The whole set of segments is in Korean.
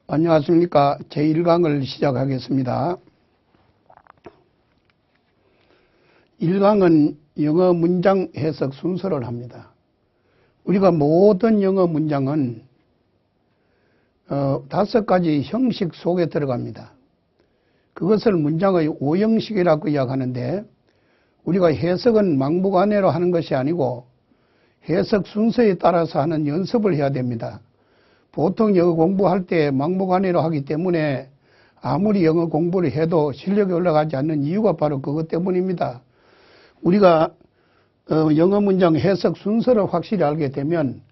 안녕하십니까. 제1강을 시작하겠습니다. 1강은 영어 문장 해석 순서를 합니다. 우리가 모든 영어 문장은 5가지 형식 속에 들어갑니다. 그것을 문장의 오형식이라고 이야기하는데, 우리가 해석은 막무가내로 하는 것이 아니고 해석 순서에 따라서 하는 연습을 해야 됩니다. 보통 영어 공부할 때 막무가내로 하기 때문에 아무리 영어 공부를 해도 실력이 올라가지 않는 이유가 바로 그것 때문입니다. 우리가 영어 문장 해석 순서를 확실히 알게 되면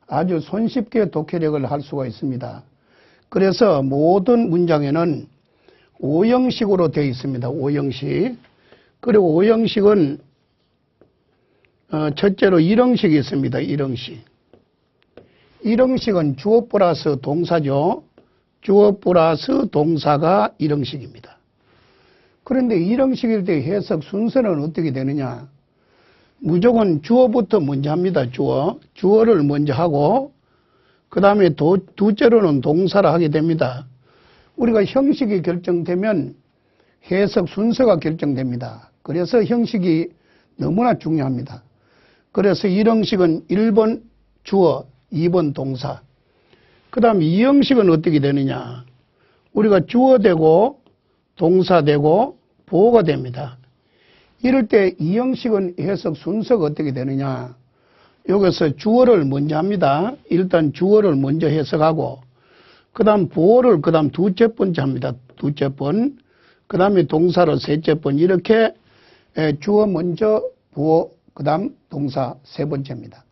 아주 손쉽게 독해력을 할 수가 있습니다. 그래서 모든 문장에는 오형식으로 되어 있습니다. 오형식. 그리고 오형식은 첫째로 일형식이 있습니다. 일형식. 일형식은 주어 플러스 동사죠. 주어 플러스 동사가 일형식입니다. 그런데 일형식일 때 해석 순서는 어떻게 되느냐? 무조건 주어부터 먼저 합니다. 주어를 먼저 하고 그 다음에 둘째로는 동사를 하게 됩니다. 우리가 형식이 결정되면 해석 순서가 결정됩니다. 그래서 형식이 너무나 중요합니다. 그래서 일형식은 1번 주어, 2번 동사. 그 다음 이형식은 어떻게 되느냐? 우리가 주어 되고 동사 되고 보어가 됩니다. 이럴 때 이형식은 해석 순서가 어떻게 되느냐? 여기서 주어를 먼저 합니다. 일단 주어를 먼저 해석하고 그 다음 보어를 그 다음 두째 번째 합니다. 두째 번. 그 다음에 동사를 셋째 번. 이렇게 주어 먼저 보어 그 다음 동사 세 번째입니다.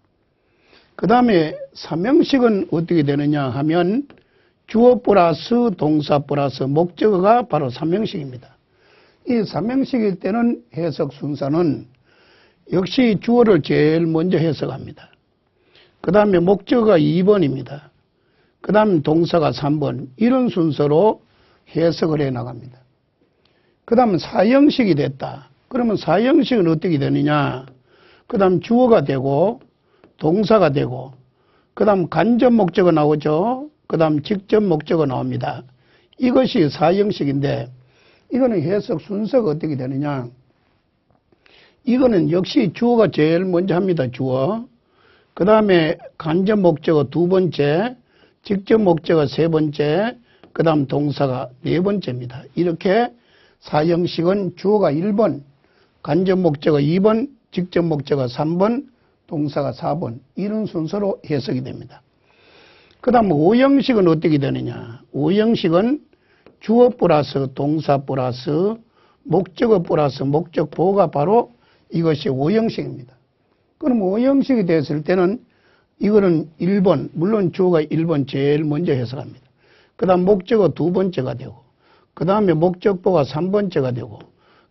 그 다음에 삼형식은 어떻게 되느냐 하면 주어 플러스 동사 플러스 목적어가 바로 삼형식입니다. 이 삼형식일 때는 해석 순서는 역시 주어를 제일 먼저 해석합니다. 그 다음에 목적어가 2번입니다. 그 다음 동사가 3번. 이런 순서로 해석을 해 나갑니다. 그 다음 사형식이 됐다. 그러면 사형식은 어떻게 되느냐? 그 다음 주어가 되고 동사가 되고 그 다음 간접 목적어 나오죠. 그 다음 직접 목적어 나옵니다. 이것이 사형식인데 이거는 해석 순서가 어떻게 되느냐? 이거는 역시 주어가 제일 먼저 합니다. 주어. 그 다음에 간접 목적어 두 번째, 직접 목적어 세 번째, 그 다음 동사가 네 번째입니다. 이렇게 사형식은 주어가 1번, 간접 목적어 2번, 직접 목적어 3번, 동사가 4번. 이런 순서로 해석이 됩니다. 그 다음 오형식은 어떻게 되느냐? 오형식은 주어 플러스 동사 플러스 목적어 플러스 목적 보호가 바로 이것이 오형식입니다. 그럼 오형식이 됐을 때는 이거는 1번, 물론 주어가 1번 제일 먼저 해석합니다. 그 다음 목적어 두 번째가 되고 그 다음에 목적보가 3번째가 되고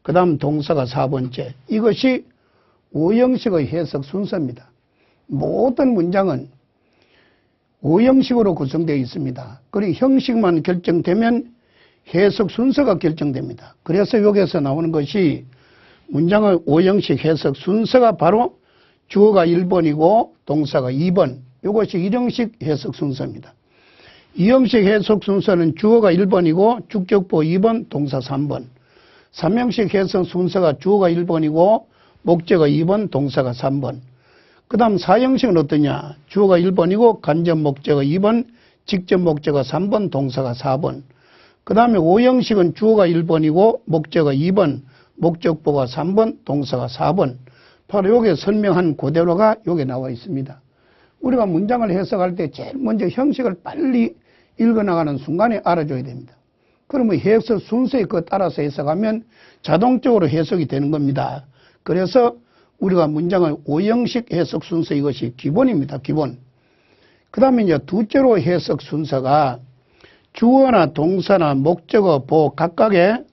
그 다음 동사가 4번째. 이것이 오형식의 해석 순서입니다. 모든 문장은 오형식으로 구성되어 있습니다. 그리고 형식만 결정되면 해석 순서가 결정됩니다. 그래서 여기에서 나오는 것이 문장의 오형식 해석 순서가 바로 주어가 1번이고 동사가 2번. 이것이 일형식 해석 순서입니다. 이형식 해석 순서는 주어가 1번이고 주격보 2번, 동사 3번. 삼형식 해석 순서가 주어가 1번이고 목적어 2번, 동사가 3번. 그 다음 사형식은 어떠냐? 주어가 1번이고 간접 목적어 2번, 직접 목적어 3번, 동사가 4번. 그 다음에 오형식은 주어가 1번이고 목적어 2번, 목적보가 3번, 동사가 4번. 바로 여기에 설명한 그대로가 여기 나와 있습니다. 우리가 문장을 해석할 때 제일 먼저 형식을 빨리 읽어나가는 순간에 알아줘야 됩니다. 그러면 해석 순서에 그 따라서 해석하면 자동적으로 해석이 되는 겁니다. 그래서 우리가 문장의 오형식 해석 순서 이것이 기본입니다. 기본. 그 다음에 이제 둘째로 해석 순서가 주어나 동사나 목적어, 보어 각각의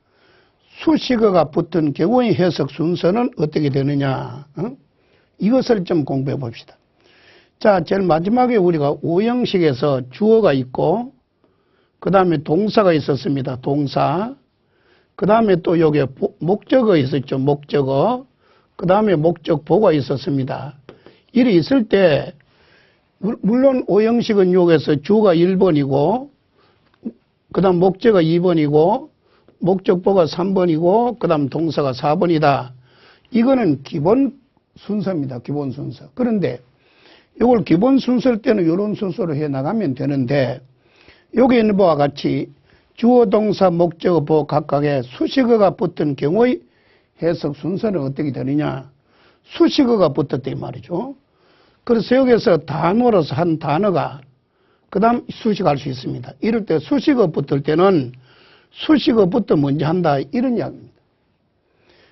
수식어가 붙은 경우의 해석 순서는 어떻게 되느냐? 이것을 좀 공부해 봅시다. 자, 제일 마지막에 우리가 오형식에서 주어가 있고 그 다음에 동사가 있었습니다. 동사. 그 다음에 또 여기에 목적어 있었죠. 목적어. 그 다음에 목적보가 있었습니다. 이리 있을 때 물론 오형식은 여기서 주어가 1번이고 그 다음 목적어가 2번이고 목적보가 3번이고 그 다음 동사가 4번이다. 이거는 기본 순서입니다. 기본 순서. 그런데 이걸 기본 순서일 때는 이런 순서로 해 나가면 되는데 여기 있는 바와 같이 주어, 동사, 목적어, 보어 각각에 수식어가 붙은 경우의 해석 순서는 어떻게 되느냐. 수식어가 붙었다 이 말이죠. 그래서 여기서 단어로서 한 단어가 그 다음 수식할 수 있습니다. 이럴 때 수식어 붙을 때는 수식어부터 먼저 한다 이런 이야기입니다.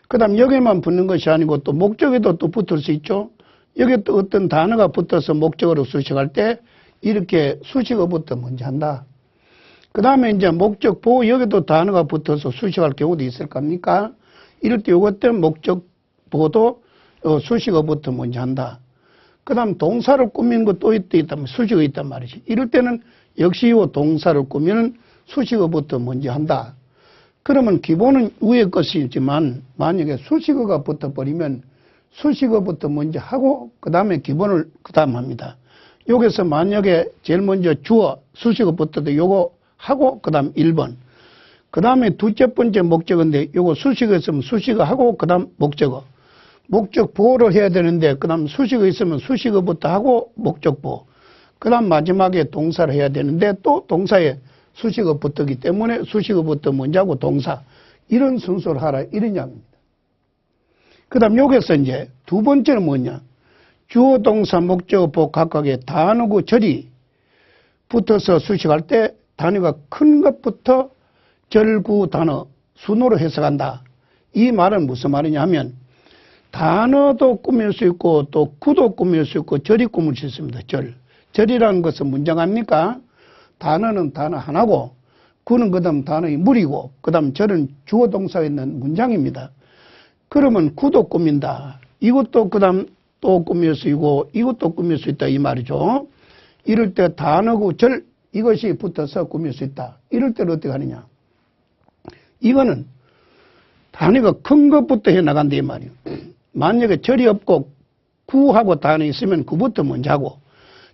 그 다음 여기만 붙는 것이 아니고 또 목적에도 또 붙을 수 있죠. 여기 또 어떤 단어가 붙어서 목적어로 수식할 때 이렇게 수식어부터 먼저 한다. 그 다음에 이제 목적 보호 여기도 단어가 붙어서 수식할 경우도 있을 겁니까? 이럴 때 요것 때문에 목적 보호도 수식어부터 먼저 한다. 그 다음 동사를 꾸미는 것도 있다면 수식어 있단 말이지. 이럴 때는 역시 요 동사를 꾸미는 수식어부터 먼저 한다. 그러면 기본은 위의 것이지만 만약에 수식어가 붙어버리면 수식어부터 먼저 하고 그 다음에 기본을 그 다음 합니다. 여기서 만약에 제일 먼저 주어 수식어부터도 요거 하고 그 다음 1번. 그 다음에 두째 번째 목적어인데 요거 수식어 있으면 수식어 하고 그 다음 목적어. 목적 보호를 해야 되는데 그 다음 수식어 있으면 수식어부터 하고 목적 보호. 그 다음 마지막에 동사를 해야 되는데 또 동사에 수식어 붙었기 때문에 수식어부터 먼저 하고 동사. 이런 순서를 하라. 이런 이야기입니다. 그 다음 여기서 이제 두 번째는 뭐냐. 주어, 동사, 목적어, 보호 각각의 단어구 절이 붙어서 수식할 때 단어가 큰 것부터 절구 단어 순으로 해석한다. 이 말은 무슨 말이냐 하면 단어도 꾸밀 수 있고 또 구도 꾸밀 수 있고 절이 꾸밀 수 있습니다. 절. 절이라는 것은 문장 아닙니까? 단어는 단어 하나고 구는 그 다음 단어의 물이고 그 다음 절은 주어 동사에 있는 문장입니다. 그러면 구도 꾸민다. 이것도 그 다음 또 꾸밀 수 있고 이것도 꾸밀 수 있다 이 말이죠. 이럴 때 단어구 절 이것이 붙어서 꾸밀 수 있다. 이럴 때는 어떻게 하느냐. 이거는 단어가 큰 것부터 해 나간다 이 말이에요. 만약에 절이 없고 구하고 단어 있으면 구부터 먼저 하고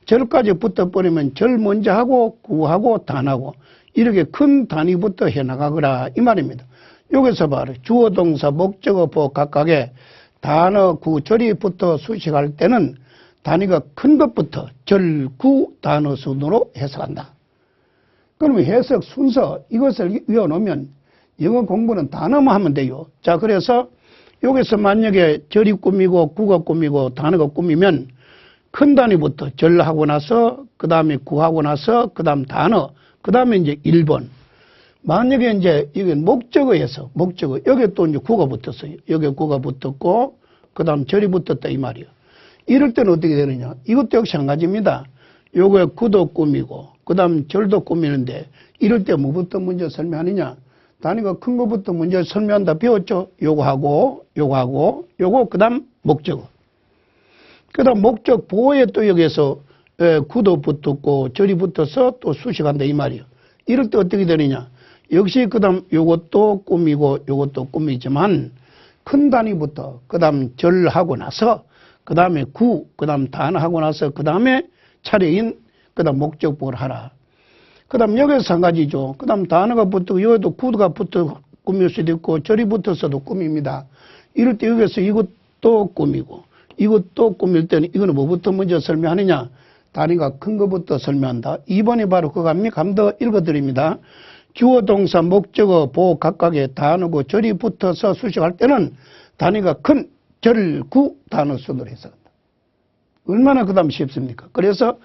절까지 붙어버리면 절 먼저 하고 구하고 단하고 이렇게 큰 단위부터 해 나가거라 이 말입니다. 여기서 바로 주어, 동사, 목적어, 보호 각각의 단어, 구, 절이 붙어 수식할 때는 단위가 큰 것부터 절, 구, 단어 순으로 해석한다. 그러면 해석 순서 이것을 외워놓으면 영어 공부는 단어만 하면 돼요. 자, 그래서 여기서 만약에 절이 꾸미고 구가 꾸미고 단어가 꾸미면 큰 단위부터 절하고 나서 그 다음에 구하고 나서 그 다음 단어 그 다음에 이제 1번. 만약에 이제 이게 목적어에서 목적어 여기 또 이제 구가 붙었어요. 여기 구가 붙었고 그 다음 절이 붙었다 이 말이에요. 이럴 때는 어떻게 되느냐. 이것도 역시 한 가지입니다. 요거에 구도 꾸미고 그 다음 절도 꾸미는데 이럴 때 뭐부터 먼저 설명하느냐. 단위가 큰 거부터 먼저 설명한다 배웠죠. 요거 그 다음 목적어. 그 다음 목적 보호에 또 여기에서 구도 붙었고 절이 붙어서 또 수식한다 이 말이에요. 이럴 때 어떻게 되느냐. 역시 그 다음 요것도 꾸미고 요것도 꾸미지만 큰 단위부터 그 다음 절하고 나서 그 다음에 구, 그 다음 단하고 나서 그 다음에 차례인 그 다음 목적 보호를 하라. 그 다음 여기서 한 가지죠. 그 다음 단어가 붙고 여기도 구도가 붙어 꾸밀 수도 있고 절이 붙어서도 꾸밉니다. 이럴 때 여기서 이것도 꾸미고 이것도 꾸밀 때는 이거는 뭐부터 먼저 설명하느냐. 단위가 큰 것부터 설명한다. 2번이 바로 그거 합니까? 한번 더 읽어드립니다. 주어, 동사, 목적어, 보호 각각의 단어고 절이 붙어서 수식할 때는 단위가 큰 절, 구, 단어 순으로 해석한다. 얼마나 그 다음 쉽습니까? 그래서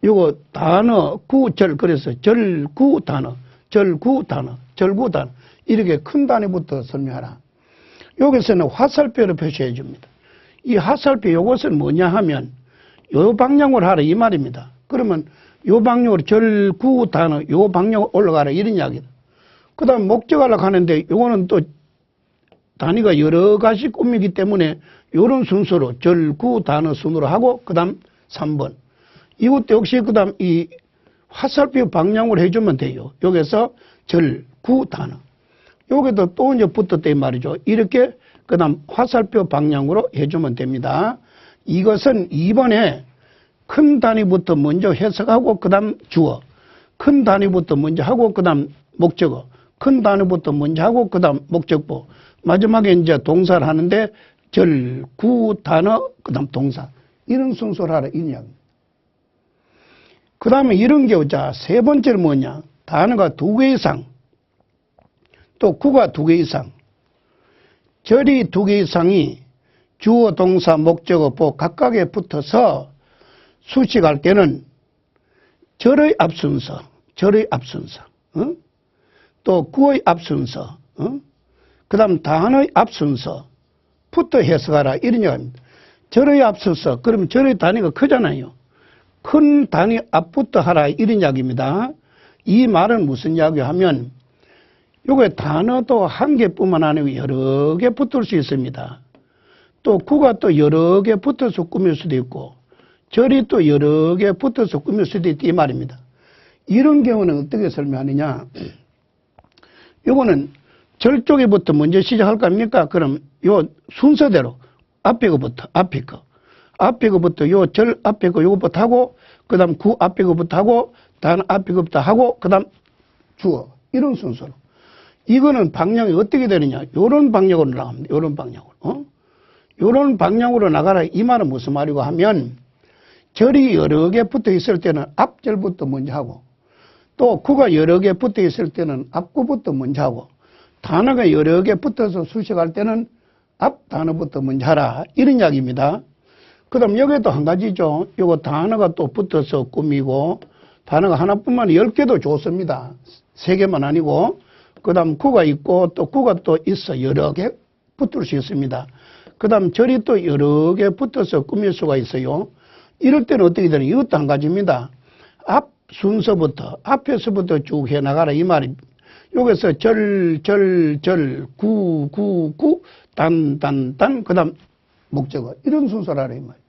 요거 단어, 구, 절, 그래서 절, 구, 단어, 절, 구, 단어, 절, 구, 단어 이렇게 큰 단위부터 설명하라. 여기서는 화살표로 표시해 줍니다. 이 화살표 요것은 뭐냐 하면 요 방향으로 하라 이 말입니다. 그러면 요 방향으로 절, 구, 단어 요 방향으로 올라가라 이런 이야기다. 그 다음 목적하려고 하는데 요거는 또 단위가 여러 가지 꾸미기 때문에 요런 순서로 절, 구, 단어 순으로 하고 그 다음 3번. 이것도 역시 그 다음 이 화살표 방향으로 해주면 돼요. 여기서 절, 구, 단어. 여기도 또 이제 붙었다 이 말이죠. 이렇게 그 다음 화살표 방향으로 해주면 됩니다. 이것은 2번에 큰 단위부터 먼저 해석하고 그 다음 주어. 큰 단위부터 먼저 하고 그 다음 목적어. 큰 단어부터 먼저 하고 그 다음 목적보. 마지막에 이제 동사를 하는데 절, 구, 단어, 그 다음 동사. 이런 순서를 하라 이 이야기입니다. 그 다음에 이런 게 오자. 세 번째는 뭐냐. 단어가 2개 이상. 또 구가 2개 이상. 절이 2개 이상이 주어, 동사, 목적어, 보 각각에 붙어서 수식할 때는 절의 앞순서, 또 구의 앞순서, 그 다음 단어의 앞순서부터 해석하라 이런 이야기입니다. 절의 앞순서, 그러면 절의 단위가 크잖아요. 큰 단위 앞부터 하라 이런 이야기입니다. 이 말은 무슨 이야기 하면 요게 단어도 한 개뿐만 아니고 여러 개 붙을 수 있습니다. 또 구가 또 여러 개 붙어서 꾸밀 수도 있고 절이 또 여러 개 붙어서 꾸밀 수도 있다 이 말입니다. 이런 경우는 어떻게 설명하느냐. 요거는 절 쪽에부터 먼저 시작할 겁니까? 그럼 요 순서대로 앞에 거부터 요 절 앞에 거 요거부터 하고 그 다음 구 앞에 거부터 하고 단어 앞에 거부터 하고 그 다음 주어 이런 순서로. 이거는 방향이 어떻게 되느냐. 요런 방향으로 나갑니다. 요런 방향으로. 요런 방향으로 나가라 이 말은 무슨 말이고 하면 절이 여러 개 붙어 있을 때는 앞절부터 먼저 하고 또 구가 여러 개 붙어 있을 때는 앞구부터 먼저 하고 단어가 여러 개 붙어서 수식할 때는 앞 단어부터 먼저 하라 이런 이야기입니다. 그 다음 여기도 한 가지죠. 요거 단어가 또 붙어서 꾸미고 단어가 하나뿐만 아니라 10개도 좋습니다. 3개만 아니고 그 다음 구가 있고 또 구가 또 있어 여러 개 붙을 수 있습니다. 그 다음 절이 또 여러 개 붙어서 꾸밀 수가 있어요. 이럴 때는 어떻게 되냐. 이것도 한 가지입니다. 앞 순서부터 앞에서부터 쭉 해나가라 이 말입니다. 여기서 절, 구, 단, 그 다음 목적어 이런 순서를 하라 이 말이에요.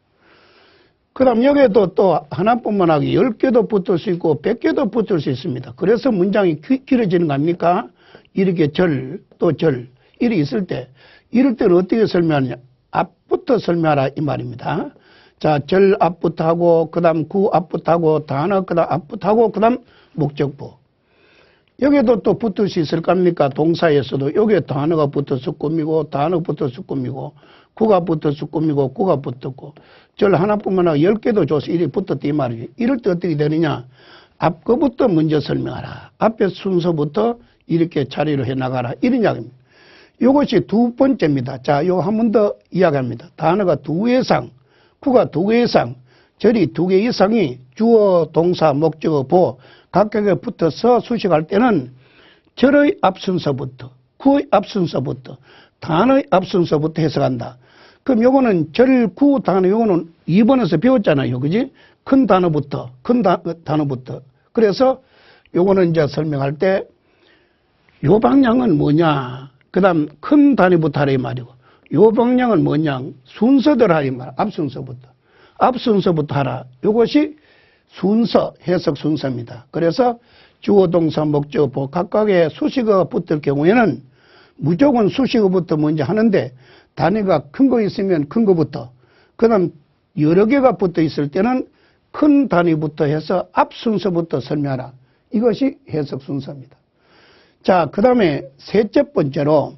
그 다음 여기에도 또 하나뿐만 아니고 10개도 붙을 수 있고 100개도 붙을 수 있습니다. 그래서 문장이 길어지는 거 아닙니까? 이렇게 절, 또 절, 이렇게 있을 때, 이럴 때는 어떻게 설명하느냐? 앞부터 설명하라, 이 말입니다. 자, 절 앞부터 하고, 그 다음 구 앞부터 하고, 단어, 그 다음 앞부터 하고, 그 다음 목적보. 여기에도 또 붙을 수 있을 겁니까? 동사에서도 여기에 단어가 붙어서 꾸미고, 단어 붙어서 꾸미고, 구가 붙어서 꾸미고, 구가 붙었고, 절 하나뿐만 아니라 10개도 줘서 이렇게 붙었다, 이 말이에요. 이럴 때 어떻게 되느냐? 앞 거부터 먼저 설명하라. 앞에 순서부터 이렇게 처리를 해 나가라. 이런 이야기입니다. 이것이 2번째입니다. 자, 요 한 번 더 이야기합니다. 단어가 2개 이상, 구가 2개 이상, 절이 2개 이상이 주어, 동사, 목적어, 보 각각에 붙어서 수식할 때는 절의 앞순서부터, 구의 앞순서부터, 단어의 앞순서부터 해석한다. 그럼 요거는 절, 구, 단어 요거는 2번에서 배웠잖아요. 그지? 큰 단어부터. 그래서 요거는 이제 설명할 때 요 방향은 뭐냐. 그 다음 큰 단위부터 하라 이 말이고 요 방향은 뭐냐. 순서대로 하라 이 말. 앞순서부터 하라. 요것이 순서, 해석 순서입니다. 그래서 주어, 동사, 목적어, 보 각각의 수식어가 붙을 경우에는 무조건 수식어부터 먼저 하는데 단위가 큰 거 있으면 큰 거부터 그 다음 여러 개가 붙어 있을 때는 큰 단위부터 해서 앞 순서부터 설명하라. 이것이 해석 순서입니다. 자, 그 다음에 셋째 번째로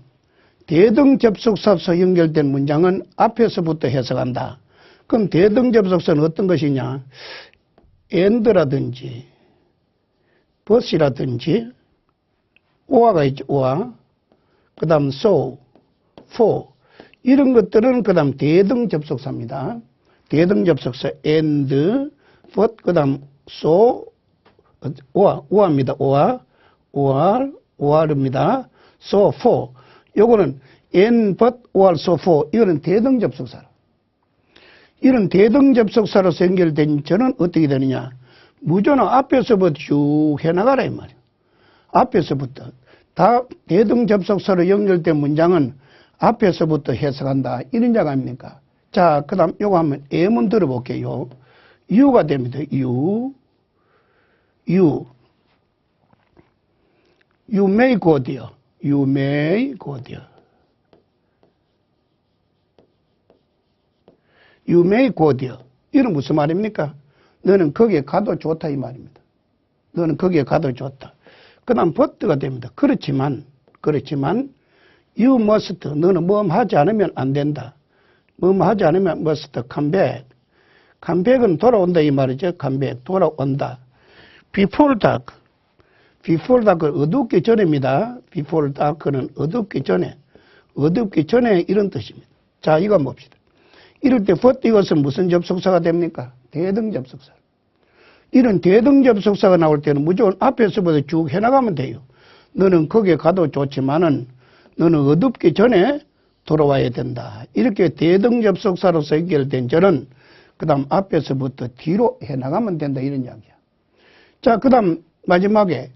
대등접속사서 연결된 문장은 앞에서부터 해석한다. 그럼 대등접속사는 어떤 것이냐? and라든지 but이라든지 or가 있죠. or. 그 다음 so, for 이런 것들은 그 다음 대등접속사입니다. 대등접속사 and, but 그 다음 so, or입니다. or입니다. so, for 요거는 and, but, or, so, for 이거는 대등접속사로. 이런 대등접속사로서 연결된 저는 어떻게 되느냐. 무조건 앞에서부터 쭉 해나가라 이 말이에요. 앞에서부터. 다 대등접속사로 연결된 문장은 앞에서부터 해석한다. 이런 작 아닙니까? 자, 그 다음 요거 한번 예문 들어볼게요. U가 됩니다. You may go there. You may go there. You may go there. 이건 무슨 말입니까? 너는 거기에 가도 좋다 이 말입니다. 너는 거기에 가도 좋다. 그 다음 but가 됩니다. 그렇지만 you must, 너는 뭐 하지 않으면 안 된다. 뭐 하지 않으면 must come back. come back은 돌아온다 이 말이죠. come back, 돌아온다. before dark. before dark은 어둡기 전입니다. before dark는 어둡기 전에. 어둡기 전에 이런 뜻입니다. 자, 이거 봅시다. 이럴 때 but 이것은 무슨 접속사가 됩니까? 대등 접속사. 이런 대등 접속사가 나올 때는 무조건 앞에서부터 쭉 해나가면 돼요. 너는 거기에 가도 좋지만은 너는 어둡기 전에 돌아와야 된다. 이렇게 대등 접속사로서 연결된 절은 그 다음 앞에서부터 뒤로 해나가면 된다. 이런 이야기야. 자, 그 다음 마지막에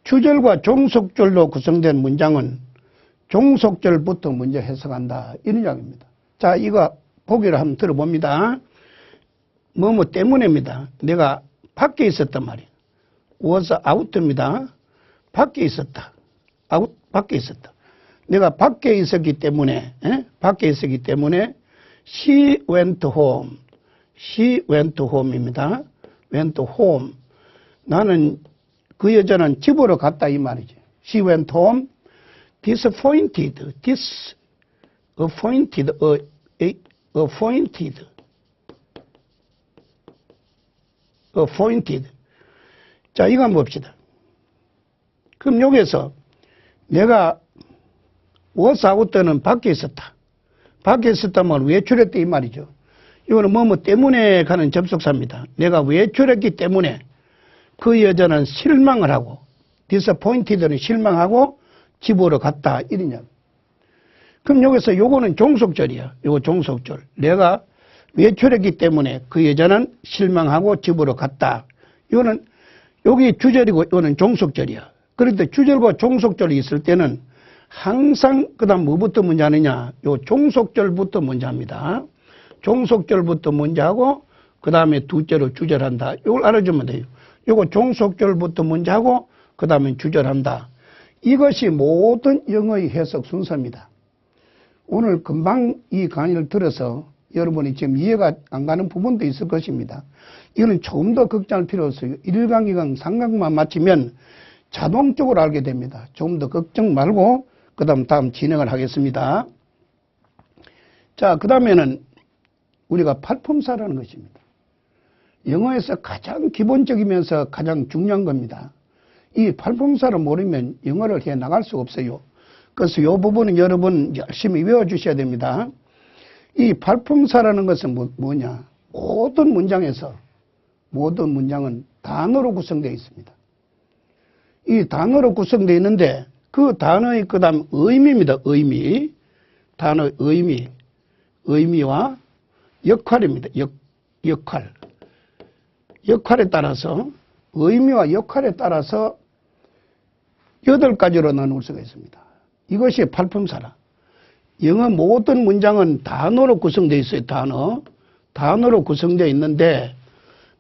주절과 종속절로 구성된 문장은 종속절부터 먼저 해석한다. 이런 이야기입니다. 자, 이거 보기를 한번 들어봅니다. 뭐뭐 때문에입니다. 내가 밖에 있었단 말이에요. was out입니다. 밖에 있었다. out, 밖에 있었다. 내가 밖에 있었기 때문에, 밖에 있었기 때문에 she went home. she went home입니다. went home. 나는 그 여자는 집으로 갔다 이 말이지. she went home. disappointed. disappointed. appointed. 자, 이거 한번 봅시다. 그럼 여기서 내가 was out 때는 밖에 있었다. 밖에 있었다면 외출했다 이 말이죠. 이거는 뭐뭐 때문에 가는 접속사입니다. 내가 외출했기 때문에 그 여자는 실망을 하고 disappointed는 실망하고 집으로 갔다 이런 이야기. 그럼 여기서 요거는 종속절이야. 요거 종속절. 내가 외출했기 때문에 그 여자는 실망하고 집으로 갔다. 이거는 여기 주절이고 이거는 종속절이야. 그런데 주절과 종속절이 있을 때는 항상 그다음 뭐부터 먼저 하느냐? 요 종속절부터 먼저 합니다. 종속절부터 먼저 하고 그다음에 둘째로 주절한다. 이걸 알아주면 돼요. 요거 종속절부터 먼저 하고 그다음에 주절한다. 이것이 모든 영어의 해석 순서입니다. 오늘 금방 이 강의를 들어서 여러분이 지금 이해가 안 가는 부분도 있을 것입니다. 이거는 조금 더 걱정할 필요 없어요. 1강, 2강, 3강만 마치면 자동적으로 알게 됩니다. 조금 더 걱정 말고 그 다음 진행을 하겠습니다. 자, 그 다음에는 우리가 팔품사라는 것입니다. 영어에서 가장 기본적이면서 가장 중요한 겁니다. 이 팔품사를 모르면 영어를 해 나갈 수 없어요. 그래서 이 부분은 여러분 열심히 외워주셔야 됩니다. 이 팔품사라는 것은 뭐냐? 모든 문장에서 모든 문장은 단어로 구성되어 있습니다. 이 단어로 구성되어 있는데 그 단어의 그 다음 의미입니다. 의미. 단어의 의미. 의미와 역할입니다. 역할. 역할에 따라서 의미와 역할에 따라서 8가지로 나눌 수가 있습니다. 이것이 팔품사라. 영어 모든 문장은 단어로 구성되어 있어요. 단어로 구성되어 있는데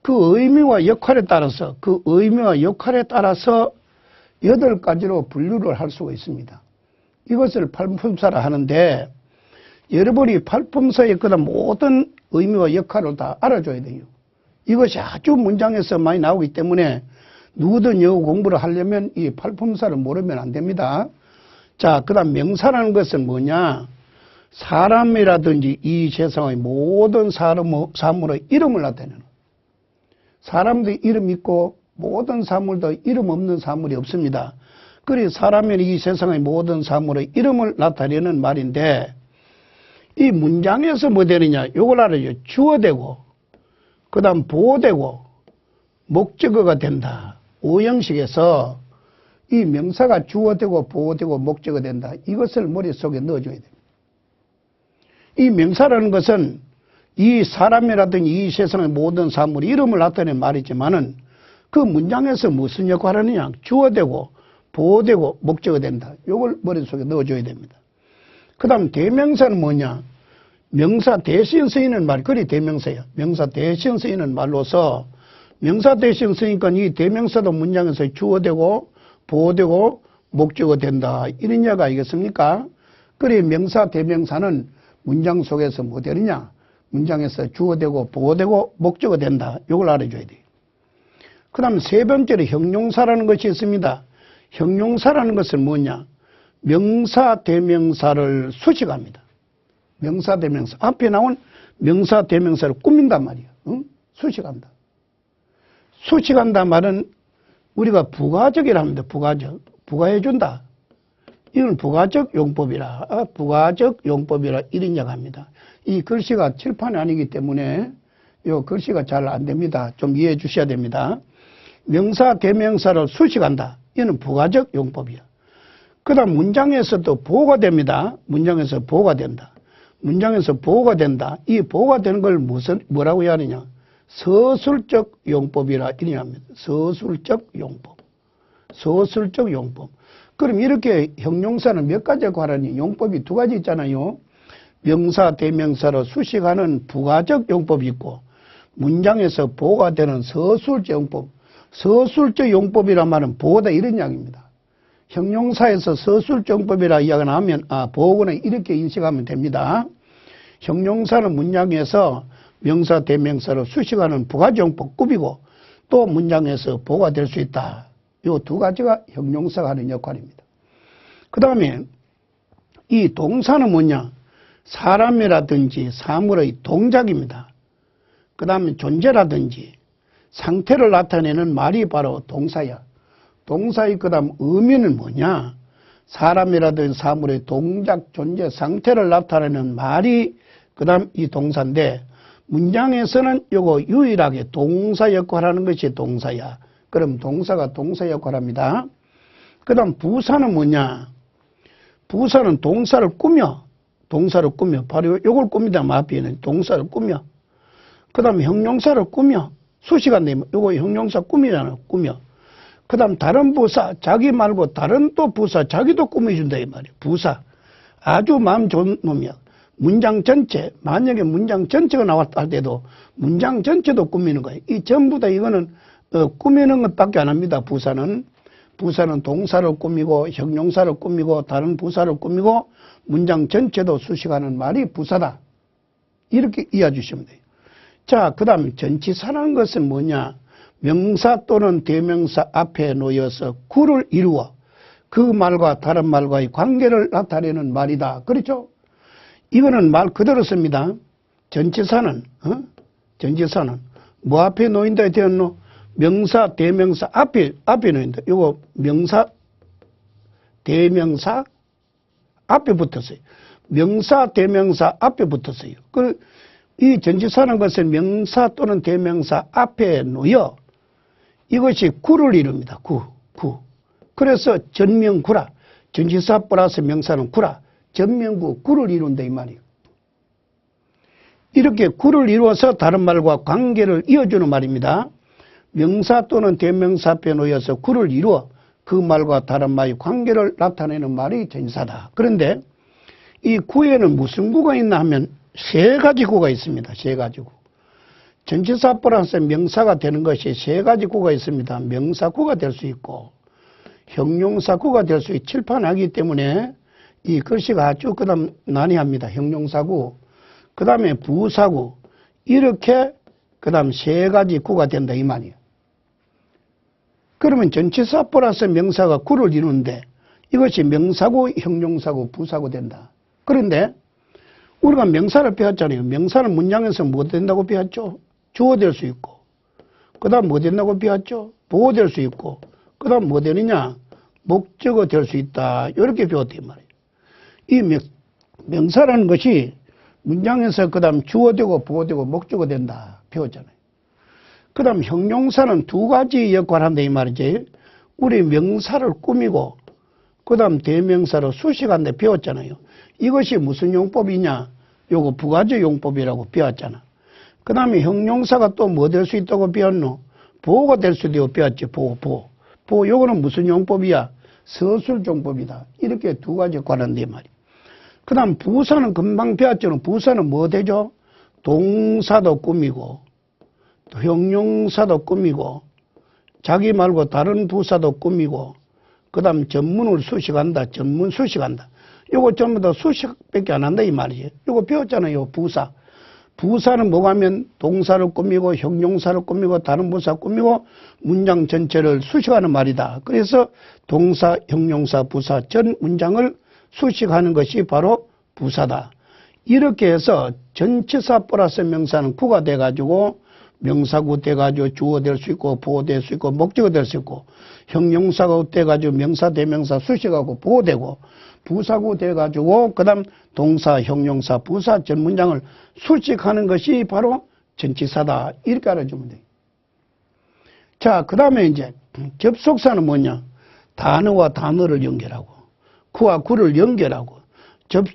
그 의미와 역할에 따라서 8가지로 분류를 할 수가 있습니다. 이것을 팔품사라 하는데 여러분이 팔품사의 그다음 모든 의미와 역할을 다 알아줘야 돼요. 이것이 아주 문장에서 많이 나오기 때문에 누구든 영어 공부를 하려면 이 팔품사를 모르면 안 됩니다. 자, 그 다음 명사라는 것은 뭐냐? 사람이라든지 이 세상의 모든 사물의 이름을 나타내는. 사람도 이름이 있고 모든 사물도 이름 없는 사물이 없습니다. 그래서 사람은 이 세상의 모든 사물의 이름을 나타내는 말인데 이 문장에서 뭐 되느냐? 요걸 알아요. 주어되고 그 다음 보어되고 목적어가 된다. 오형식에서 이 명사가 주어되고 보어되고 목적어가 된다. 이것을 머릿속에 넣어줘야 됩니다. 이 명사라는 것은 이 사람이라든지 이 세상의 모든 사물의 이름을 나타내는 말이지만은 그 문장에서 무슨 역할을 하느냐? 주어되고 보어되고 목적어가 된다. 이걸 머릿속에 넣어줘야 됩니다. 그 다음 대명사는 뭐냐? 명사 대신 쓰이는 말, 그리 대명사예요. 명사 대신 쓰이는 말로서 명사 대신 쓰니까 이 대명사도 문장에서 주어되고 보어되고 목적어 된다. 이런 이야기 아니겠습니까? 그리 명사 대명사는 문장 속에서 뭐 되느냐? 문장에서 주어되고 보어되고 목적어 된다. 이걸 알아줘야 돼요. 그 다음 세 번째로 형용사라는 것이 있습니다. 형용사라는 것은 뭐냐? 명사, 대명사를 수식합니다. 명사, 대명사. 앞에 나온 명사, 대명사를 꾸민단 말이에요. 응? 수식한다. 수식한다 말은 우리가 부가적이라 합니다. 부가적. 부가해준다. 이건 부가적 용법이라, 부가적 용법이라 이런 이야기합니다. 이 글씨가 칠판이 아니기 때문에 이 글씨가 잘 안 됩니다. 좀 이해해 주셔야 됩니다. 명사, 대명사를 수식한다. 이는 부가적 용법이야. 그 다음 문장에서도 보호가 됩니다. 문장에서 보호가 된다. 문장에서 보호가 된다. 이 보호가 되는 걸 뭐라고 해야 하느냐? 서술적 용법이라 이렇게 합니다. 서술적 용법. 서술적 용법. 그럼 이렇게 형용사는 몇 가지 관하니? 용법이 두 가지 있잖아요. 명사, 대명사로 수식하는 부가적 용법이 있고 문장에서 보호가 되는 서술적 용법. 서술적 용법이란 말은 보호다 이런 이야기입니다. 형용사에서 서술적 용법이라 이야기가 나오면 보호는 이렇게 인식하면 됩니다. 형용사는 문장에서 명사, 대명사로 수식하는 부가적 용법 꾸미고 또 문장에서 보호가 될 수 있다. 이 두 가지가 형용사가 하는 역할입니다. 그 다음에 이 동사는 뭐냐? 사람이라든지 사물의 동작입니다. 그 다음에 존재라든지 상태를 나타내는 말이 바로 동사야. 동사의 그 다음 의미는 뭐냐? 사람이라든지 사물의 동작, 존재, 상태를 나타내는 말이 그 다음 이 동사인데 문장에서는 요거 유일하게 동사 역할을 하는 것이 동사야. 그럼 동사가 동사 역할을 합니다. 그 다음 부사는 뭐냐? 부사는 동사를 꾸며. 동사를 꾸며. 바로 요걸 꾸미다 앞에는 동사를 꾸며. 그 다음 형용사를 꾸며. 수식한데 요거 형용사 꾸미잖아요. 꾸며. 그 다음 다른 부사, 자기 말고 다른 또 부사, 자기도 꾸며준다 이 말이에요. 부사. 아주 마음 좋은 놈이야. 문장 전체, 만약에 문장 전체가 나왔다 할 때도 문장 전체도 꾸미는 거예요. 이 전부 다 이거는 꾸미는 것밖에 안 합니다. 부사는 동사를 꾸미고 형용사를 꾸미고 다른 부사를 꾸미고 문장 전체도 수식하는 말이 부사다. 이렇게 이해해 주시면 돼요. 자, 그 다음 전치사라는 것은 뭐냐? 명사 또는 대명사 앞에 놓여서 구를 이루어 그 말과 다른 말과의 관계를 나타내는 말이다. 그렇죠? 이거는 말 그대로 씁니다. 전치사는 뭐 앞에 놓인다 되었노? 명사, 대명사 앞에 놓인다. 이거 명사, 대명사 앞에 붙었어요. 명사, 대명사 앞에 붙었어요. 이 전치사라는 것은 명사 또는 대명사 앞에 놓여 이것이 구를 이룹니다. 구. 그래서 전명구라. 전치사 플러스 명사는 구라. 전명구, 구를 이룬다 이 말이에요. 이렇게 구를 이루어서 다른 말과 관계를 이어주는 말입니다. 명사 또는 대명사 앞에 놓여서 구를 이루어 그 말과 다른 말의 관계를 나타내는 말이 전치사다. 그런데 이 구에는 무슨 구가 있나 하면 세 가지 구가 있습니다. 세 가지 구. 전치사 플러스 명사가 되는 것이 세 가지 구가 있습니다. 명사구가 될 수 있고 형용사구가 될 수 있고 칠판하기 때문에 이 글씨가 아주 그 다음 난해합니다. 형용사구, 그 다음에 부사구 이렇게 그 다음 세 가지 구가 된다 이 말이에요. 그러면 전치사 플러스 명사가 구를 이루는데 이것이 명사구, 형용사구, 부사구 된다. 그런데 우리가 명사를 배웠잖아요. 명사는 문장에서 뭐 된다고 배웠죠? 주어 될 수 있고 그 다음 뭐 된다고 배웠죠? 보호 될 수 있고 그 다음 뭐 되느냐? 목적어 될 수 있다. 이렇게 배웠단 말이에요. 이 명사라는 것이 문장에서 그 다음 주어 되고 보호 되고 목적어 된다. 배웠잖아요. 그 다음 형용사는 두 가지 역할을 한다 이 말이지. 우리 명사를 꾸미고 그 다음 대명사로 수식한다 배웠잖아요. 이것이 무슨 용법이냐? 요거 부가적 용법이라고 배웠잖아. 그 다음에 형용사가 또 뭐 될 수 있다고 배웠노? 보호가 될 수도 있고 배웠지. 보호. 요거는 무슨 용법이야? 서술 용법이다. 이렇게 두 가지 관한데 말이야. 그 다음 부사는 금방 배웠죠. 부사는 뭐 되죠? 동사도 꾸미고 또 형용사도 꾸미고 자기 말고 다른 부사도 꾸미고 그 다음 전문을 수식한다. 전문 수식한다. 요거 전부 다 수식밖에 안 한다 이 말이에요. 요거 배웠잖아요. 부사 부사는 뭐가 하면 동사를 꾸미고 형용사를 꾸미고 다른 부사 꾸미고 문장 전체를 수식하는 말이다. 그래서 동사, 형용사, 부사 전 문장을 수식하는 것이 바로 부사다. 이렇게 해서 전치사 플러스 명사는 구가 돼가지고 명사구 돼가지고 주어 될 수 있고 보호 될 수 있고 목적어 될 수 있고 형용사가 돼가지고 명사 대명사 수식하고 보호되고 부사구 돼가지고 그 다음 동사 형용사 부사 전 문장을 수식하는 것이 바로 전치사다. 이렇게 알아주면 돼요. 자, 그 다음에 이제 접속사는 뭐냐? 단어와 단어를 연결하고 구와 구를 연결하고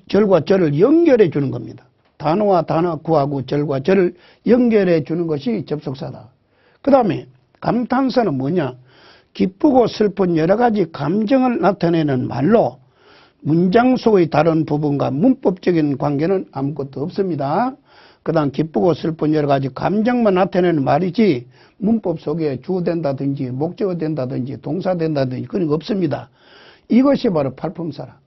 절과 절을 연결해 주는 겁니다. 단어와 단어, 구와 구, 절과 절을 연결해 주는 것이 접속사다. 그 다음에 감탄사는 뭐냐? 기쁘고 슬픈 여러 가지 감정을 나타내는 말로 문장 속의 다른 부분과 문법적인 관계는 아무것도 없습니다. 그 다음 기쁘고 슬픈 여러 가지 감정만 나타내는 말이지 문법 속에 주어 된다든지 목적어 된다든지 동사 된다든지 그런 거 없습니다. 이것이 바로 팔품사라.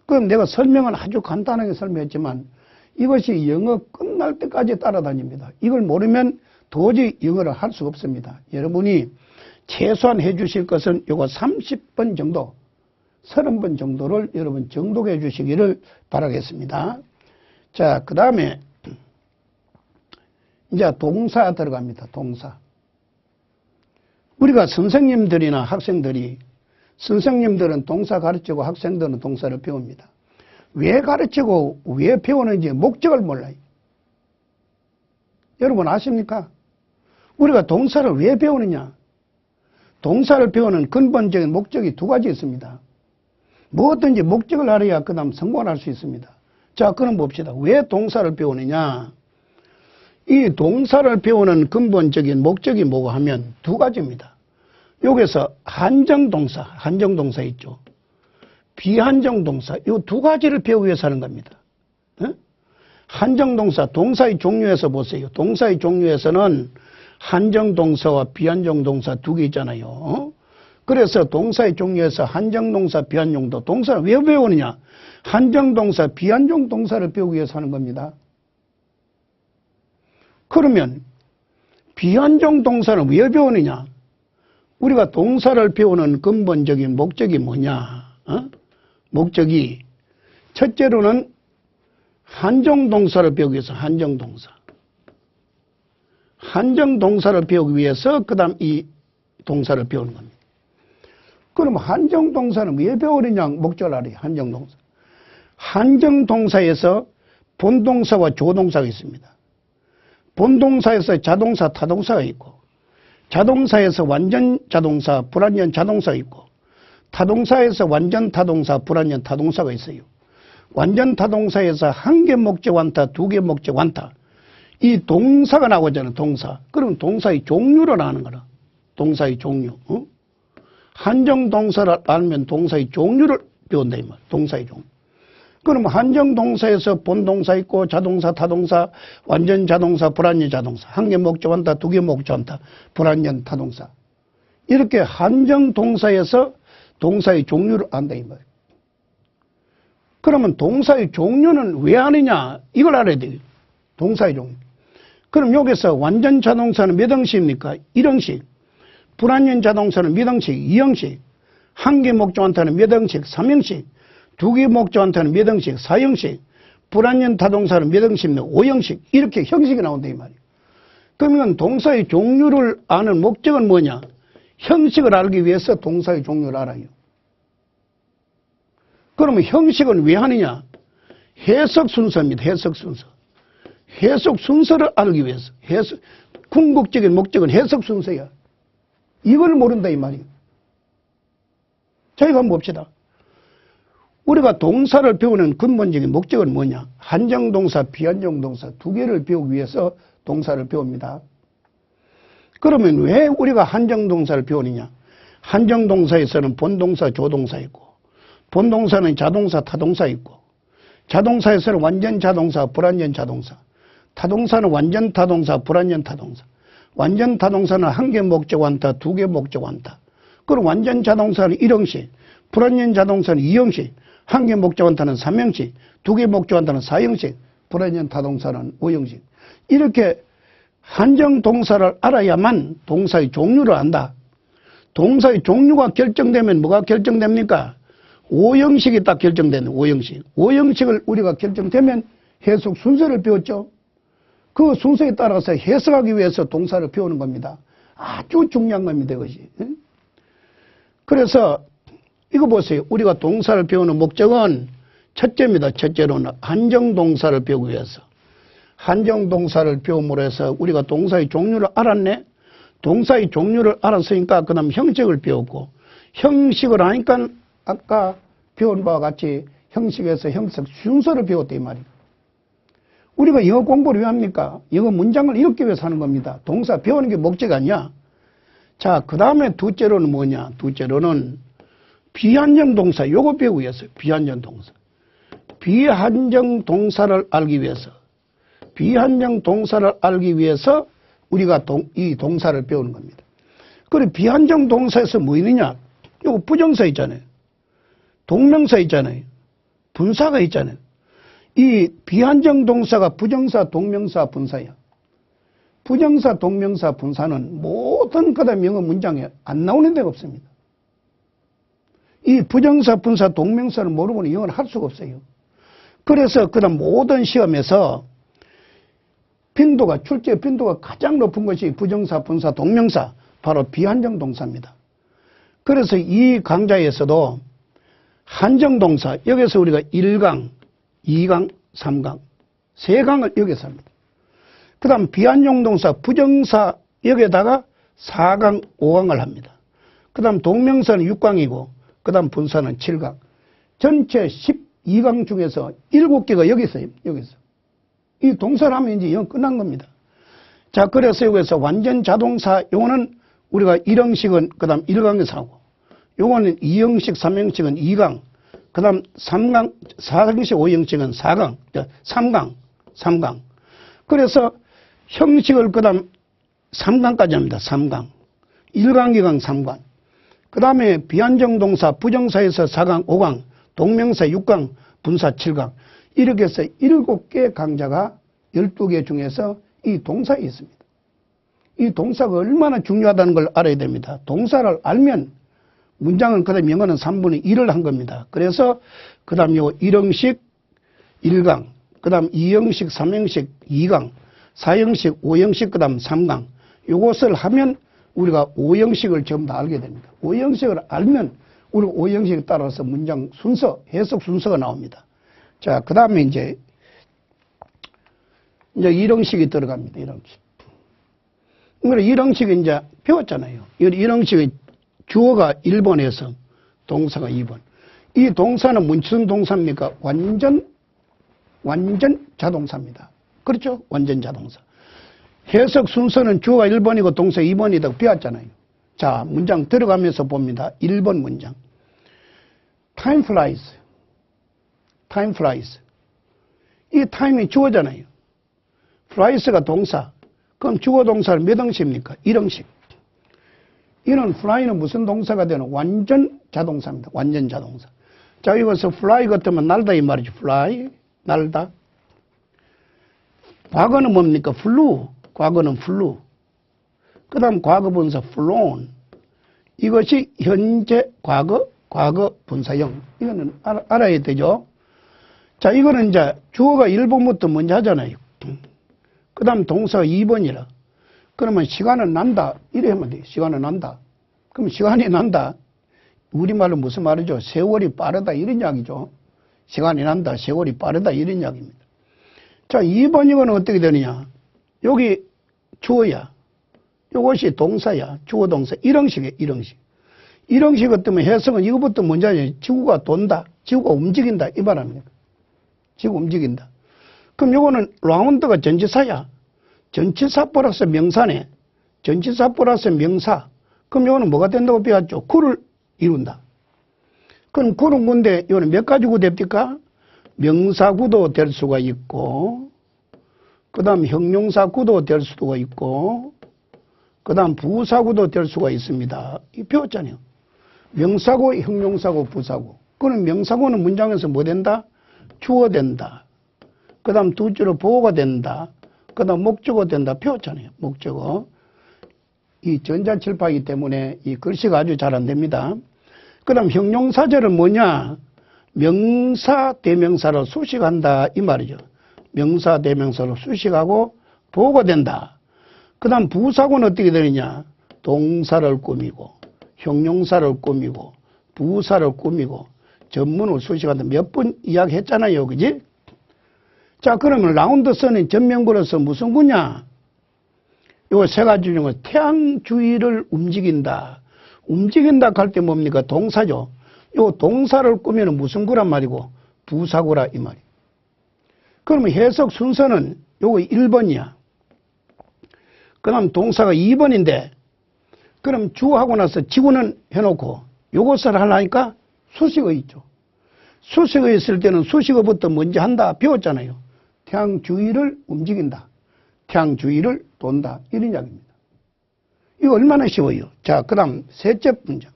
그럼 내가 설명을 아주 간단하게 설명했지만 이것이 영어 끝날 때까지 따라다닙니다. 이걸 모르면 도저히 영어를 할 수가 없습니다. 여러분이 최소한 해주실 것은 요거 30번 정도 30번 정도를 여러분 정독해 주시기를 바라겠습니다. 자, 그 다음에 이제 동사 들어갑니다. 동사. 우리가 선생님들이나 학생들이 선생님들은 동사 가르치고 학생들은 동사를 배웁니다. 왜 가르치고 왜 배우는지 목적을 몰라요. 여러분 아십니까? 우리가 동사를 왜 배우느냐? 동사를 배우는 근본적인 목적이 두 가지 있습니다. 무엇든지 목적을 알아야 그 다음 성공을 할 수 있습니다. 자, 그럼 봅시다. 왜 동사를 배우느냐? 이 동사를 배우는 근본적인 목적이 뭐고 하면 두 가지입니다. 여기서 한정동사, 한정동사 있죠. 비한정동사, 이 두 가지를 배우기 위해서 하는 겁니다. 한정동사, 동사의 종류에서 보세요. 동사의 종류에서는 한정동사와 비한정동사 두 개 있잖아요. 그래서 동사의 종류에서 한정동사, 비한정동사, 동사를 왜 배우느냐? 한정동사, 비한정동사를 배우기 위해서 하는 겁니다. 그러면 비한정동사는 왜 배우느냐? 우리가 동사를 배우는 근본적인 목적이 뭐냐? 목적이 첫째로는 한정동사를 배우기 위해서 한정동사. 한정동사를 배우기 위해서 그 다음 이 동사를 배우는 겁니다. 그럼 한정동사는 왜 배우느냐 목적을 알아요. 한정동사. 한정동사에서 본동사와 조동사가 있습니다. 본동사에서 자동사, 타동사가 있고 자동사에서 완전 자동사, 불완전 자동사가 있고 타동사에서 완전 타동사, 불완전 타동사가 있어요. 완전 타동사에서 한 개 목적 완타, 두 개 목적 완타. 이 동사가 나오잖아요. 동사. 그럼 동사의 종류를 아는 거라. 동사의 종류. 한정동사를 알면 동사의 종류를 배운다 이 말. 동사의 종류. 그럼 한정동사에서 본동사 있고 자동사, 타동사, 완전 자동사, 불완전 자동사. 한 개 목적 완타, 두 개 목적 완타, 불완전 타동사. 이렇게 한정동사에서 동사의 종류를 안다 이 말이에요. 그러면 동사의 종류는 왜 아느냐? 이걸 알아야 돼요. 동사의 종류. 그럼 여기서 완전 자동사는 몇 형식입니까? 1형식. 불완전 자동사는 몇 형식? 2형식. 한 개 목적 완타는 몇 형식? 3형식. 두 개 목적 완타는 몇 형식? 4형식. 불완전 타동사는 몇 형식입니까? 5형식. 이렇게 형식이 나온다 이 말이에요. 그러면 동사의 종류를 아는 목적은 뭐냐? 형식을 알기 위해서 동사의 종류를 알아요. 그러면 형식은 왜 하느냐? 해석 순서입니다. 해석 순서. 해석 순서를 알기 위해서. 궁극적인 목적은 해석 순서야. 이걸 모른다 이 말이에요. 저희가 한번 봅시다. 우리가 동사를 배우는 근본적인 목적은 뭐냐? 한정동사, 비한정동사 두 개를 배우기 위해서 동사를 배웁니다. 그러면 왜 우리가 한정동사를 배우느냐? 한정동사에서는 본동사, 조동사 있고 본동사는 자동사, 타동사 있고 자동사에서는 완전 자동사, 불완전 자동사 타동사는 완전 타동사, 불완전 타동사 완전 타동사는 한 개 목적 완타, 두 개 목적 완타 그리고 완전 자동사는 1형식 불완전 자동사는 2형식 한 개 목적 완타는 3형식 두 개 목적 완타는 4형식 불완전 타동사는 오형식. 이렇게 한정 동사를 알아야만 동사의 종류를 안다. 동사의 종류가 결정되면 뭐가 결정됩니까? 오형식이 딱 결정되는 오형식. 오형식을 우리가 결정되면 해석 순서를 배웠죠. 그 순서에 따라서 해석하기 위해서 동사를 배우는 겁니다. 아주 중요한 겁니다, 이것이. 그래서 이거 보세요. 우리가 동사를 배우는 목적은 첫째입니다. 첫째로는 한정동사를 배우기 위해서. 한정동사를 배움으로 해서 우리가 동사의 종류를 알았네. 동사의 종류를 알았으니까 그 다음 형식을 배웠고, 형식을 하니까 아까 배운 바와 같이 형식에서 형식 순서를 배웠다 이 말이에요. 우리가 영어 공부를 왜 합니까? 영어 문장을 읽기 위해서 하는 겁니다. 동사 배우는 게 목적 아니야. 자, 그 다음에 둘째로는 뭐냐? 둘째로는 비한정 동사, 요거 배우기 위해서. 비한정 동사. 비한정 동사를 알기 위해서. 비한정 동사를 알기 위해서 우리가 이 동사를 배우는 겁니다. 그리고 비한정 동사에서 뭐 있느냐? 요거 부정사 있잖아요. 동명사 있잖아요. 분사가 있잖아요. 이 비한정 동사가 부정사, 동명사, 분사야. 부정사, 동명사, 분사는 모든 그다음 영어 문장에 안 나오는 데가 없습니다. 이 부정사, 분사, 동명사를 모르고는 영어를 할 수가 없어요. 그래서 그다음 모든 시험에서 출제 빈도가 가장 높은 것이 부정사, 분사, 동명사, 바로 비한정 동사입니다. 그래서 이 강좌에서도 한정 동사, 여기서 우리가 1강, 2강, 3강, 3강을 여기서 합니다. 그 다음 비한정 동사, 부정사 여기에다가 4강, 5강을 합니다. 그 다음 동명사는 6강이고, 그 다음 분사는 7강. 전체 12강 중에서 7개가 여기 있어요. 여기서. 이 동사를 하면 이제 영어 끝난 겁니다. 자, 그래서 여기서 완전 자동사, 요거는 우리가 1형식은 그 다음 1강에서 하고, 요거는 2형식, 3형식은 2강, 그 다음 3강, 4형식, 5형식은 4강, 3강. 그래서 형식을 그 다음 3강까지 합니다. 3강. 1강, 2강, 3강. 그 다음에 비한정 동사, 부정사에서 4강, 5강, 동명사 6강, 분사 7강. 이렇게 해서 7개 강좌가 12개 중에서 이 동사에 있습니다. 이 동사가 얼마나 중요하다는 걸 알아야 됩니다. 동사를 알면 문장은 그 다음 영어는 3분의 1을 한 겁니다. 그래서 그 다음 요 1형식 1강, 그 다음 2형식 3형식 2강, 4형식 5형식 그 다음 3강. 요것을 하면 우리가 5형식을 전부 다 알게 됩니다. 5형식을 알면 우리가 5형식에 따라서 문장 순서, 해석 순서가 나옵니다. 자, 그 다음에 이제 1형식이 들어갑니다. 1형식. 그러니까 1형식이 이제 배웠잖아요. 1형식의 주어가 1번에서 동사가 2번. 이 동사는 무슨 동사입니까? 완전 자동사입니다. 그렇죠? 완전 자동사. 해석 순서는 주어가 1번이고 동사 2번이라고 배웠잖아요. 자, 문장 들어가면서 봅니다. 1번 문장. Time flies. Time flies. 이 time이 주어잖아요. flies가 동사. 그럼 주어 동사는 몇 형식입니까? 1형식. 이는 fly는 무슨 동사가 되는? 완전 자동사입니다. 완전 자동사. 자, 이것은 fly 같으면 날다 이 말이죠. fly, 날다. 과거는 뭡니까? flew. 과거는 flew. 그 다음 과거 분사 flown. 이것이 현재 과거 분사형. 이거는 알아야 되죠. 자, 이거는 이제 주어가 1번부터 먼저 하잖아요. 그 다음 동사가 2번이라. 그러면 시간은 난다. 이래 하면 돼요. 시간은 난다. 그럼 시간이 난다. 우리말로 무슨 말이죠? 세월이 빠르다. 이런 이야기죠. 시간이 난다. 세월이 빠르다. 이런 이야기입니다. 자, 2번 이거는 어떻게 되느냐. 여기 주어야. 이것이 동사야. 주어 동사. 1형식이에요. 1형식. 1형식 같으면 해석은 이거부터 먼저 하죠. 지구가 돈다. 지구가 움직인다. 이 말합니다. 지구 움직인다. 그럼 요거는 라운드가 전치사야. 전치사 플러스 명사네. 전치사 플러스 명사. 그럼 요거는 뭐가 된다고 배웠죠? 구를 이룬다. 그럼 구는 뭔데 요거는 몇 가지 구 됩니까? 명사구도 될 수가 있고, 그 다음 형용사구도 될 수가 있고, 그 다음 부사구도 될 수가 있습니다. 이 배웠잖아요. 명사구, 형용사구, 부사구. 그럼 명사구는 문장에서 뭐 된다? 주어 된다. 그 다음 둘째로 보호가 된다. 그 다음 목적어 된다. 배웠잖아요. 목적어. 이 전자칠파이기 때문에 이 글씨가 아주 잘 안 됩니다. 그 다음 형용사절은 뭐냐? 명사, 대명사로 수식한다. 이 말이죠. 명사, 대명사로 수식하고 보호가 된다. 그 다음 부사구는 어떻게 되느냐? 동사를 꾸미고, 형용사를 꾸미고, 부사를 꾸미고, 전문을 수식한다. 몇 번 이야기 했잖아요. 그지? 자, 그러면 라운드 선은 전면구로서 무슨 구냐? 요 세 가지 중에 태양 주위를 움직인다. 움직인다 할 때 뭡니까? 동사죠. 요 동사를 꾸미는 무슨 구란 말이고? 부사구라 이 말이에요. 그러면 해석 순서는 요거 1번이야. 그 다음 동사가 2번인데, 그럼 주하고 나서 지구는 해놓고 요것을 하려니까 수식어 있죠. 수식어 있을 때는 수식어부터 먼저 한다. 배웠잖아요. 태양 주위를 움직인다. 태양 주위를 돈다. 이런 이야기입니다. 이거 얼마나 쉬워요. 자, 그 다음 셋째 문장.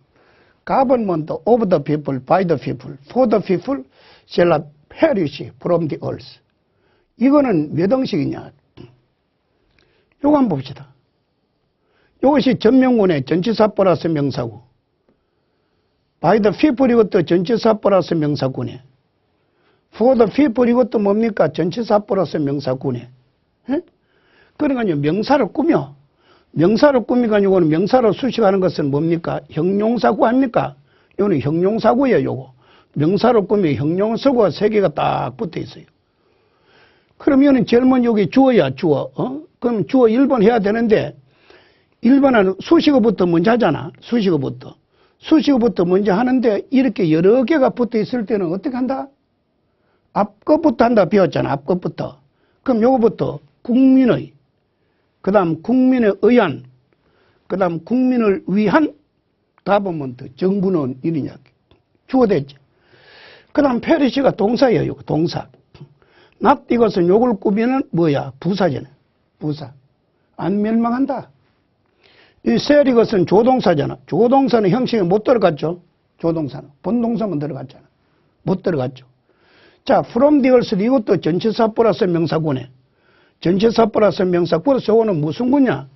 Government of the people, by the people, for the people shall not perish from the earth. 이거는 몇 형식이냐. 요거 한번 봅시다. 이것이 전명문의 전치사 플러스 명사구. by the people 이것도 전치사 플러스 명사구네. for the people 이것도 뭡니까? 전치사 플러스 명사구네. 에? 그러니까요, 명사를 꾸며. 명사를 꾸미가지고 명사로 수식하는 것은 뭡니까? 형용사구 아닙니까? 이거는 형용사구예요, 요거. 명사를 꾸미 형용사구가 세 개가 딱 붙어 있어요. 그러면은 제일 먼저 여기 주어야, 주어. 그럼 주어 1번 해야 되는데, 1번은 수식어부터 먼저 하잖아. 수식어부터. 수식어부터 먼저 하는데, 이렇게 여러 개가 붙어 있을 때는 어떻게 한다? 앞것부터 한다 배웠잖아. 앞것부터. 그럼 요거부터 국민의, 그 다음 국민에 의한, 그 다음 국민을 위한, 가버먼트, 정부는 이런 이야기. 주어 됐지. 그 다음 페리시가 동사예요. 동사. not 이것은 요걸 꾸미는 뭐야? 부사잖아. 부사. 안 멸망한다. 이 셀 이것은 조동사잖아. 조동사는 형식에 못 들어갔죠. 조동사는. 본동사만 들어갔잖아. 못 들어갔죠. 자, from the earth 이것도 전치사 플러스 명사구네. 전치사 플러스 명사구. 저거는 무슨 구냐?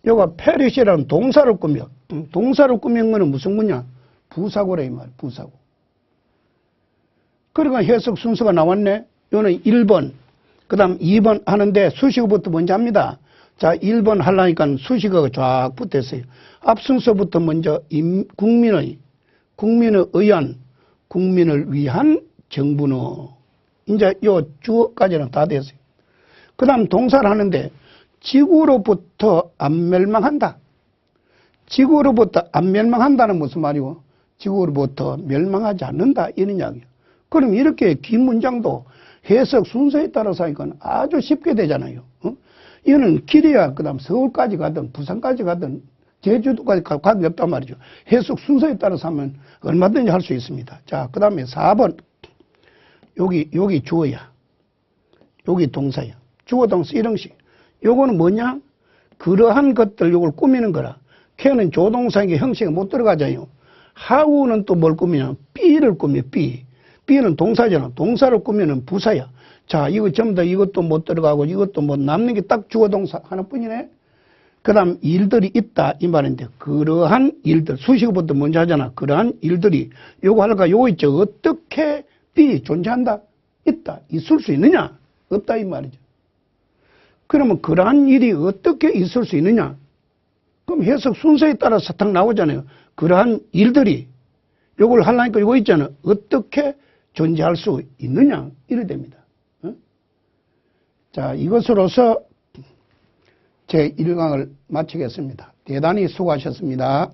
요거 페리시라는 동사를 꾸며. 동사를 꾸민 거는 무슨 구냐? 부사구래 이 말. 부사구. 그러니까 해석 순서가 나왔네. 요는 1번, 그 다음 2번 하는데 수식어부터 먼저 합니다. 자, 1번 하려니까 수식어가 쫙 붙어 있어요. 앞 순서부터 먼저 국민의 의한, 국민을 위한 정부는 이제 요 주어까지는 다 됐어요. 그 다음 동사를 하는데 지구로부터 안 멸망한다. 지구로부터 안 멸망한다는 무슨 말이고? 지구로부터 멸망하지 않는다. 이런 이야기예요. 그럼 이렇게 긴 문장도 해석 순서에 따라서 하니까 아주 쉽게 되잖아요. 이거는 길이야. 그 다음 서울까지 가든 부산까지 가든 제주도까지 관계 없단 말이죠. 해석 순서에 따라서 하면 얼마든지 할 수 있습니다. 자, 그 다음에 4번. 여기 주어야. 여기 동사야. 주어 동사 일형식. 요거는 뭐냐? 그러한 것들 요걸 꾸미는 거라. 걔는 조동사에게 형식에 못 들어가잖아요. 하우는 또 뭘 꾸미냐? B를 꾸며, B. B는 동사잖아. 동사를 꾸미는 부사야. 자, 이거 전부 다 이것도 못 들어가고 이것도 못 남는 게 딱 주어 동사 하나뿐이네. 그 다음 일들이 있다 이 말인데 그러한 일들 수식어부터 먼저 하잖아. 그러한 일들이 요거 할까 요거 있죠. 어떻게 B 존재한다? 있다. 있을 수 있느냐? 없다 이 말이죠. 그러면 그러한 일이 어떻게 있을 수 있느냐? 그럼 해석 순서에 따라서 딱 나오잖아요. 그러한 일들이 요걸 하려니까 요거 있잖아. 어떻게 존재할 수 있느냐? 이래 됩니다. 자, 이것으로서 제 1강을 마치겠습니다. 대단히 수고하셨습니다.